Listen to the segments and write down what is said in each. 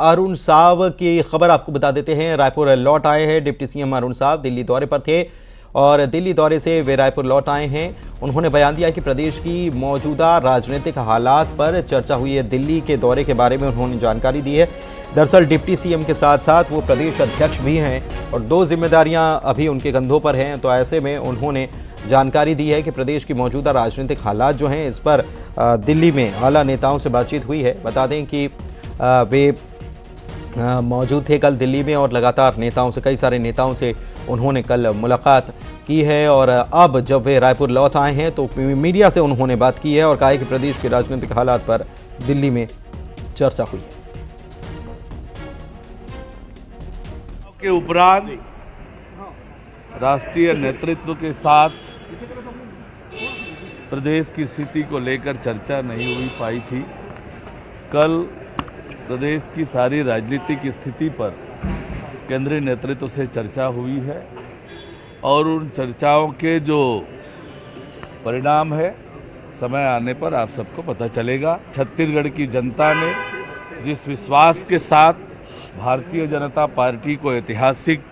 अरुण साव की खबर आपको बता देते हैं। रायपुर लौट आए हैं डिप्टी सीएम अरुण साव। दिल्ली दौरे पर थे और दिल्ली दौरे से वे रायपुर लौट आए हैं। उन्होंने बयान दिया कि प्रदेश की मौजूदा राजनीतिक हालात पर चर्चा हुई है। दिल्ली के दौरे के बारे में उन्होंने जानकारी दी है। दरअसल डिप्टी सीएम के साथ साथ वो प्रदेश अध्यक्ष भी हैं और 2 जिम्मेदारियां अभी उनके कंधों पर हैं। तो ऐसे में उन्होंने जानकारी दी है कि प्रदेश की मौजूदा राजनीतिक हालात जो हैं, इस पर दिल्ली में आला नेताओं से बातचीत हुई है। बता दें कि वे मौजूद थे कल दिल्ली में और लगातार नेताओं से, कई सारे नेताओं से उन्होंने कल मुलाकात की है। और अब जब वे रायपुर लौट आए हैं तो मीडिया से उन्होंने बात की है और कहा है कि प्रदेश के राजनीतिक हालात पर दिल्ली में चर्चा हुई है। के उपरांत राष्ट्रीय नेतृत्व के साथ प्रदेश की स्थिति को लेकर चर्चा नहीं हुई पाई थी। कल प्रदेश की सारी राजनीतिक स्थिति पर केंद्रीय नेतृत्व से चर्चा हुई है और उन चर्चाओं के जो परिणाम है समय आने पर आप सबको पता चलेगा। छत्तीसगढ़ की जनता ने जिस विश्वास के साथ भारतीय जनता पार्टी को ऐतिहासिक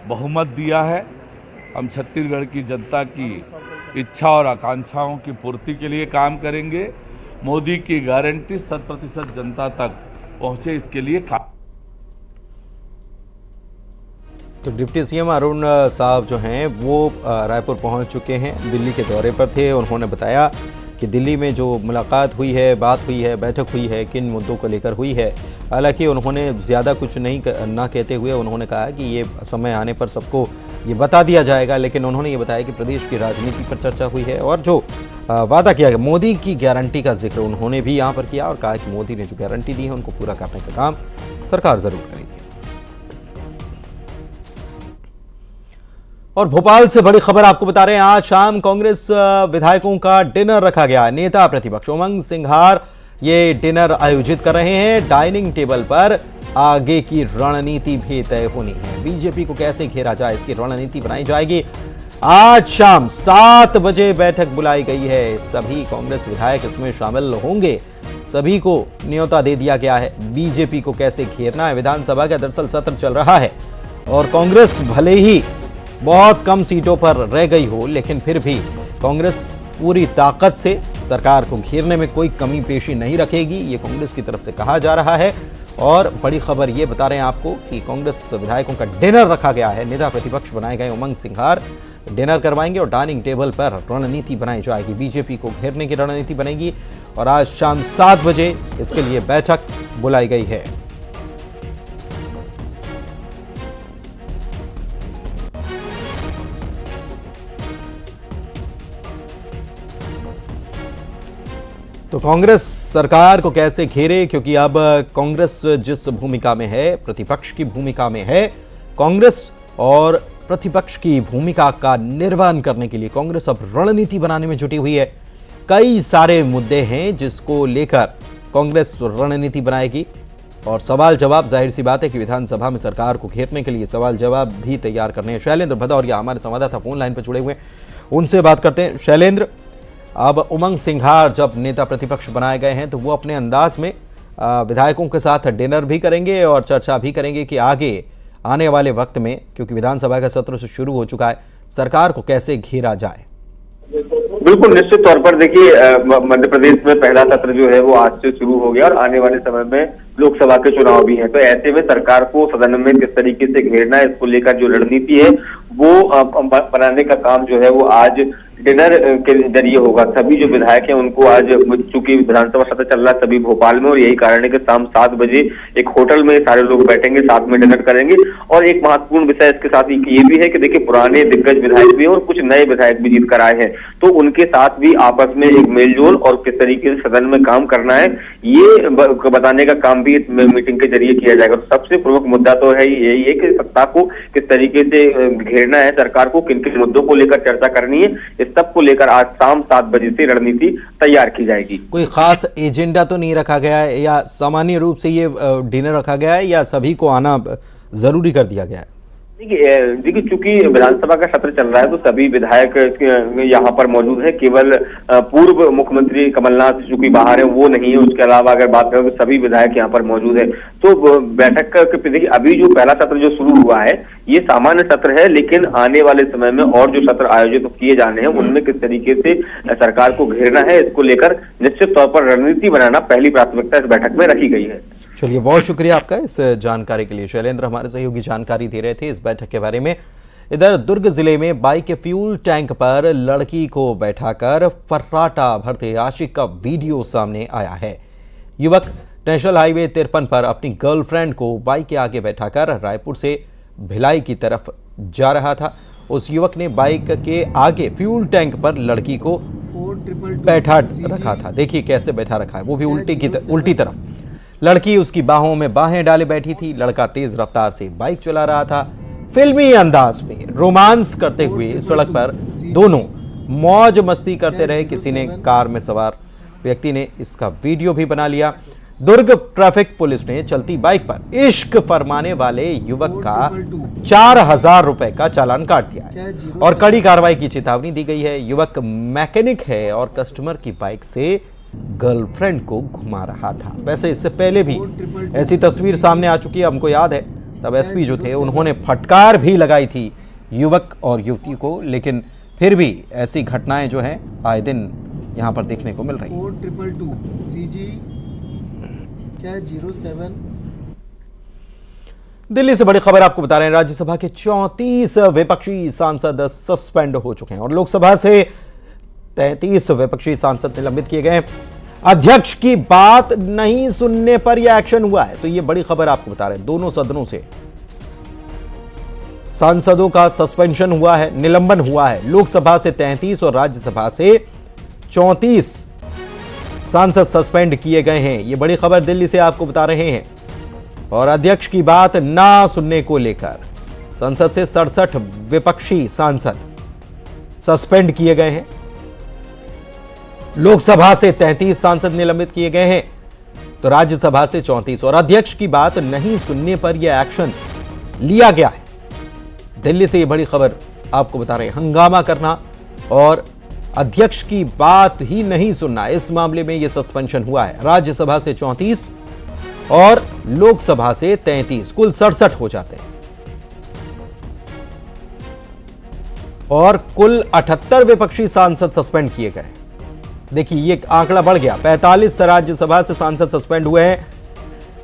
बहुमत दिया है, हम छत्तीसगढ़ की जनता की इच्छा और आकांक्षाओं की पूर्ति के लिए काम करेंगे। मोदी की गारंटी 100% जनता तक पहुंचे, इसके लिए काम। तो डिप्टी सीएम अरुण साव जो हैं वो रायपुर पहुंच चुके हैं, दिल्ली के दौरे पर थे। उन्होंने बताया कि दिल्ली में जो मुलाकात हुई है, बात हुई है, बैठक हुई है, किन मुद्दों को लेकर हुई है। हालांकि उन्होंने ज़्यादा कुछ नहीं ना कहते हुए उन्होंने कहा कि ये समय आने पर सबको ये बता दिया जाएगा। लेकिन उन्होंने ये बताया कि प्रदेश की राजनीति पर चर्चा हुई है और जो वादा किया गया, मोदी की गारंटी का जिक्र उन्होंने भी यहाँ पर किया और कहा कि मोदी ने जो गारंटी दी है उनको पूरा करने का काम सरकार जरूर करेगी। और भोपाल से बड़ी खबर आपको बता रहे हैं। आज शाम कांग्रेस विधायकों का डिनर रखा गया। नेता प्रतिपक्ष उमंग सिंघार ये डिनर आयोजित कर रहे हैं। डाइनिंग टेबल पर आगे की रणनीति भी तय होनी है। बीजेपी को कैसे घेरा जाए, इसकी रणनीति बनाई जाएगी। आज शाम 7 बजे बैठक बुलाई गई है। सभी कांग्रेस विधायक इसमें शामिल होंगे। सभी को न्योता दे दिया गया है। बीजेपी को कैसे घेरना है। विधानसभा का दरअसल सत्र चल रहा है और कांग्रेस भले ही बहुत कम सीटों पर रह गई हो, लेकिन फिर भी कांग्रेस पूरी ताकत से सरकार को घेरने में कोई कमी पेशी नहीं रखेगी, ये कांग्रेस की तरफ से कहा जा रहा है। और बड़ी खबर ये बता रहे हैं आपको कि कांग्रेस विधायकों का डिनर रखा गया है। नेता प्रतिपक्ष बनाए गए उमंग सिंघार डिनर करवाएंगे और डाइनिंग टेबल पर रणनीति बनाई जाएगी। बीजेपी को घेरने की रणनीति बनेगी और आज शाम 7 बजे इसके लिए बैठक बुलाई गई है। तो कांग्रेस सरकार को कैसे घेरे, क्योंकि अब कांग्रेस जिस भूमिका में है, प्रतिपक्ष की भूमिका में है, कांग्रेस और प्रतिपक्ष की भूमिका का निर्वहन करने के लिए कांग्रेस अब रणनीति बनाने में जुटी हुई है। कई सारे मुद्दे हैं जिसको लेकर कांग्रेस रणनीति बनाएगी और सवाल जवाब, जाहिर सी बात है कि विधानसभा में सरकार को घेरने के लिए सवाल जवाब भी तैयार करने हैं। शैलेंद्र भदौरिया हमारे संवाददाता फोन लाइन पर जुड़े हुए हैं, उनसे बात करते हैं। शैलेंद्र, अब उमंग सिंघार जब नेता प्रतिपक्ष बनाए गए हैं तो वो अपने अंदाज में विधायकों के साथ डिनर भी करेंगे और चर्चा भी करेंगे कि आगे आने वाले वक्त में, क्योंकि विधानसभा का सत्र से शुरू हो चुका है, सरकार को कैसे घेरा जाए। बिल्कुल, निश्चित तौर पर देखिए, मध्य प्रदेश में पहला सत्र जो है वो आज से शुरू हो गया और आने वाले समय में लोकसभा के चुनाव भी हैं। तो ऐसे में सरकार को सदन में किस तरीके से घेरना है, इसको लेकर जो रणनीति है वो बनाने का काम जो है वो आज डिनर के जरिए होगा। सभी जो विधायक हैं उनको आज, चूंकि विधानसभा सत्र चल रहा है सभी भोपाल में, और यही कारण है कि शाम 7 बजे एक होटल में सारे लोग बैठेंगे, साथ में डिनर करेंगे। और एक महत्वपूर्ण विषय इसके साथ ये भी है कि देखिए, पुराने दिग्गज विधायक भी हैं और कुछ नए विधायक भी जीत कर आए हैं, तो उनके साथ भी आपस में एक मेलजोल और किस तरीके से सदन में काम करना है ये बताने का काम भी मीटिंग के जरिए किया जाएगा। तो सबसे प्रमुख मुद्दा तो है यही है कि सत्ता को किस तरीके से घेरना है, सरकार को किन किन मुद्दों को लेकर चर्चा करनी है, इस सब को लेकर आज शाम 7 बजे से रणनीति तैयार की जाएगी। कोई खास एजेंडा तो नहीं रखा गया है या सामान्य रूप से ये डिनर रखा गया है या सभी को आना जरूरी कर दिया गया है? देखिए चूंकि विधानसभा का सत्र चल रहा है तो सभी विधायक यहाँ पर मौजूद है। केवल पूर्व मुख्यमंत्री कमलनाथ चूंकि बाहर है वो नहीं है। उसके अलावा अगर बात करें तो सभी विधायक यहाँ पर मौजूद है। तो बैठक का देखिए अभी जो पहला सत्र जो शुरू हुआ है ये सामान्य सत्र है, लेकिन आने वाले समय में और जो सत्र आयोजित किए जाने हैं उनमें किस तरीके से सरकार को घेरना है इसको लेकर निश्चित तौर पर रणनीति बनाना पहली प्राथमिकता इस बैठक में रखी गई है। चलिए, बहुत शुक्रिया आपका इस जानकारी के लिए। शैलेंद्र हमारे सहयोगी जानकारी दे रहे थे इस बैठक के बारे में। इधर दुर्ग जिले में बाइक के फ्यूल टैंक पर लड़की को बैठाकर फर्राटा भरते आशिक का वीडियो सामने आया है। युवक नेशनल हाईवे 53 पर अपनी गर्लफ्रेंड को बाइक के आगे बैठाकर रायपुर से भिलाई की तरफ जा रहा था। उस युवक ने बाइक के आगे फ्यूल टैंक पर लड़की को बैठा रखा था। देखिए कैसे बैठा रखा है, वो भी उल्टी तरफ। लड़की उसकी बाहों में बाहें डाले बैठी थी। लड़का तेज रफ्तार से बाइक चला रहा था। फिल्मी अंदाज में रोमांस करते हुए सड़क पर दोनों मौज मस्ती करते रहे। किसी ने कार में सवार व्यक्ति ने इसका वीडियो भी बना लिया। दुर्ग ट्रैफिक पुलिस ने चलती बाइक पर इश्क फरमाने वाले युवक का 4000 रुपए का चालान काट दिया है और कड़ी कार्रवाई की चेतावनी दी गई है। युवक मैकेनिक है और कस्टमर की बाइक से गर्लफ्रेंड को घुमा रहा था। वैसे इससे पहले भी ऐसी तस्वीर सामने आ चुकी है। हमको याद है तब एसपी जो थे उन्होंने फटकार भी लगाई थी युवक और युवती को, लेकिन फिर भी ऐसी घटनाएं जो हैं आए दिन यहां पर देखने को मिल रही हैं। 07 दिल्ली से बड़ी खबर आपको बता रहे हैं। राज्यसभा के 34 विपक्षी सांसद सस्पेंड हो चुके हैं और लोकसभा से 33 विपक्षी सांसद निलंबित किए गए। अध्यक्ष की बात नहीं सुनने पर यह एक्शन हुआ है। तो यह बड़ी खबर आपको बता रहे हैं। दोनों सदनों से सांसदों का सस्पेंशन हुआ है, निलंबन हुआ है। लोकसभा से 33 और राज्यसभा से 34 सांसद सस्पेंड किए गए हैं। यह बड़ी खबर दिल्ली से आपको बता रहे हैं। और अध्यक्ष की बात ना सुनने को लेकर संसद से 67 विपक्षी सांसद सस्पेंड किए गए हैं। लोकसभा से 33 सांसद निलंबित किए गए हैं तो राज्यसभा से 34 और अध्यक्ष की बात नहीं सुनने पर यह एक्शन लिया गया है। दिल्ली से यह बड़ी खबर आपको बता रहे हैं। हंगामा करना और अध्यक्ष की बात ही नहीं सुनना, इस मामले में यह सस्पेंशन हुआ है। राज्यसभा से 34 और लोकसभा से 33, कुल 67 हो जाते हैं और कुल 78 विपक्षी सांसद सस्पेंड किए गए। देखिए ये आंकड़ा बढ़ गया। 45 राज्यसभा से सांसद सस्पेंड हुए हैं।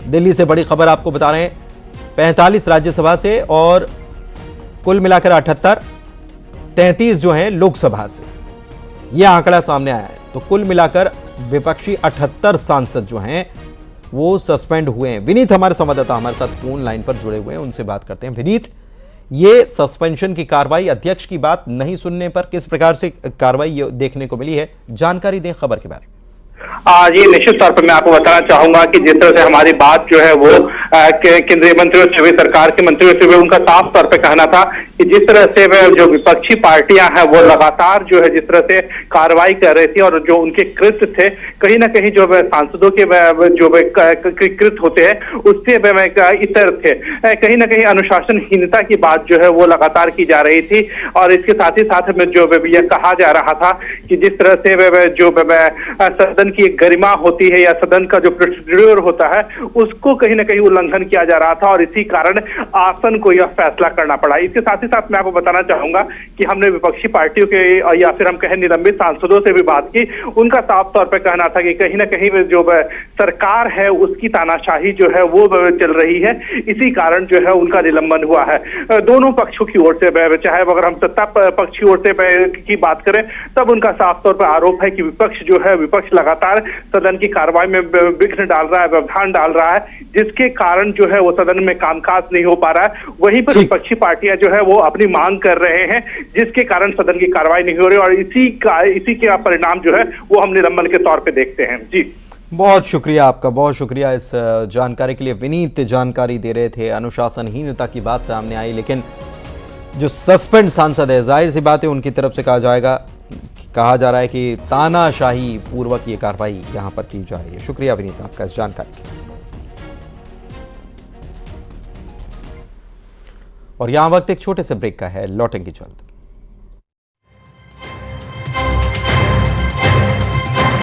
दिल्ली से बड़ी खबर आपको बता रहे हैं। 45 राज्यसभा से और कुल मिलाकर 78, 33 जो हैं लोकसभा से, यह आंकड़ा सामने आया है। तो कुल मिलाकर विपक्षी 78 सांसद जो हैं वो सस्पेंड हुए हैं। विनीत हमारे संवाददाता हमारे साथ फोन लाइन पर जुड़े हुए हैं, उनसे बात करते हैं। विनीत, ये सस्पेंशन की कार्रवाई अध्यक्ष की बात नहीं सुनने पर किस प्रकार से कार्रवाई देखने को मिली है, जानकारी दें खबर के बारे में। जी निश्चित तौर पर मैं आपको बताना चाहूंगा कि जिस तरह से हमारी बात जो है वो केंद्रीय मंत्रियों से भी, सरकार के मंत्रियों से भी, उनका साफ तौर पे कहना था कि जिस तरह से जो विपक्षी पार्टियां हैं वो लगातार जो है जिस तरह से कार्रवाई कर रही थी और जो उनके कृत्य थे कहीं ना कहीं जो सांसदों के जो कृत्य होते हैं उससे इतर थे। कहीं ना कहीं अनुशासनहीनता की बात जो है वो लगातार की जा रही थी और इसके साथ ही साथ में जो यह कहा जा रहा था कि जिस तरह से जो सदन की एक गरिमा होती है या सदन का जो प्रोसीड्यूर होता है उसको कहीं ना कहीं उल्लंघन किया जा रहा था और इसी कारण आसन को यह फैसला करना पड़ा। इसके साथ ही साथ मैं आपको बताना चाहूंगा कि हमने विपक्षी पार्टियों के या फिर हम कहें निलंबित सांसदों से भी बात की। उनका साफ तौर पर कहना था कि कहीं ना कहीं जो सरकार है उसकी तानाशाही जो है वो चल रही है, इसी कारण जो है उनका निलंबन हुआ है। दोनों पक्षों की ओर से, चाहे अगर हम सत्ता पक्ष की ओर से की बात करें तब उनका साफ तौर पर आरोप है कि विपक्ष लगातार सदन की कार्रवाई में विघ्न डाल रहा है, व्यवधान डाल रहा है, जिसके कारण जो है वो सदन में कामकाज नहीं हो पा रहा है। वहीं पर विपक्षी पार्टियां जो है वो अपनी मांग कर रहे हैं जिसके कारण सदन की कार्रवाई नहीं हो रही और इसी के परिणाम जो है वो हम निलंबन के तौर पे देखते हैं। जी बहुत शुक्रिया आपका, बहुत शुक्रिया इस जानकारी के लिए। विनीत जानकारी दे रहे थे। अनुशासनहीनता की बात सामने आई, लेकिन जो सस्पेंड सांसद है जाहिर सी बात है उनकी तरफ से कहा जा रहा है कि तानाशाही पूर्वक ये कार्रवाई यहां पर की जा रही है। शुक्रिया विनीत आपका इस जानकारी के लिए। और यहाँ वक्त एक छोटे से ब्रेक का है, लौटेंगे जल्द।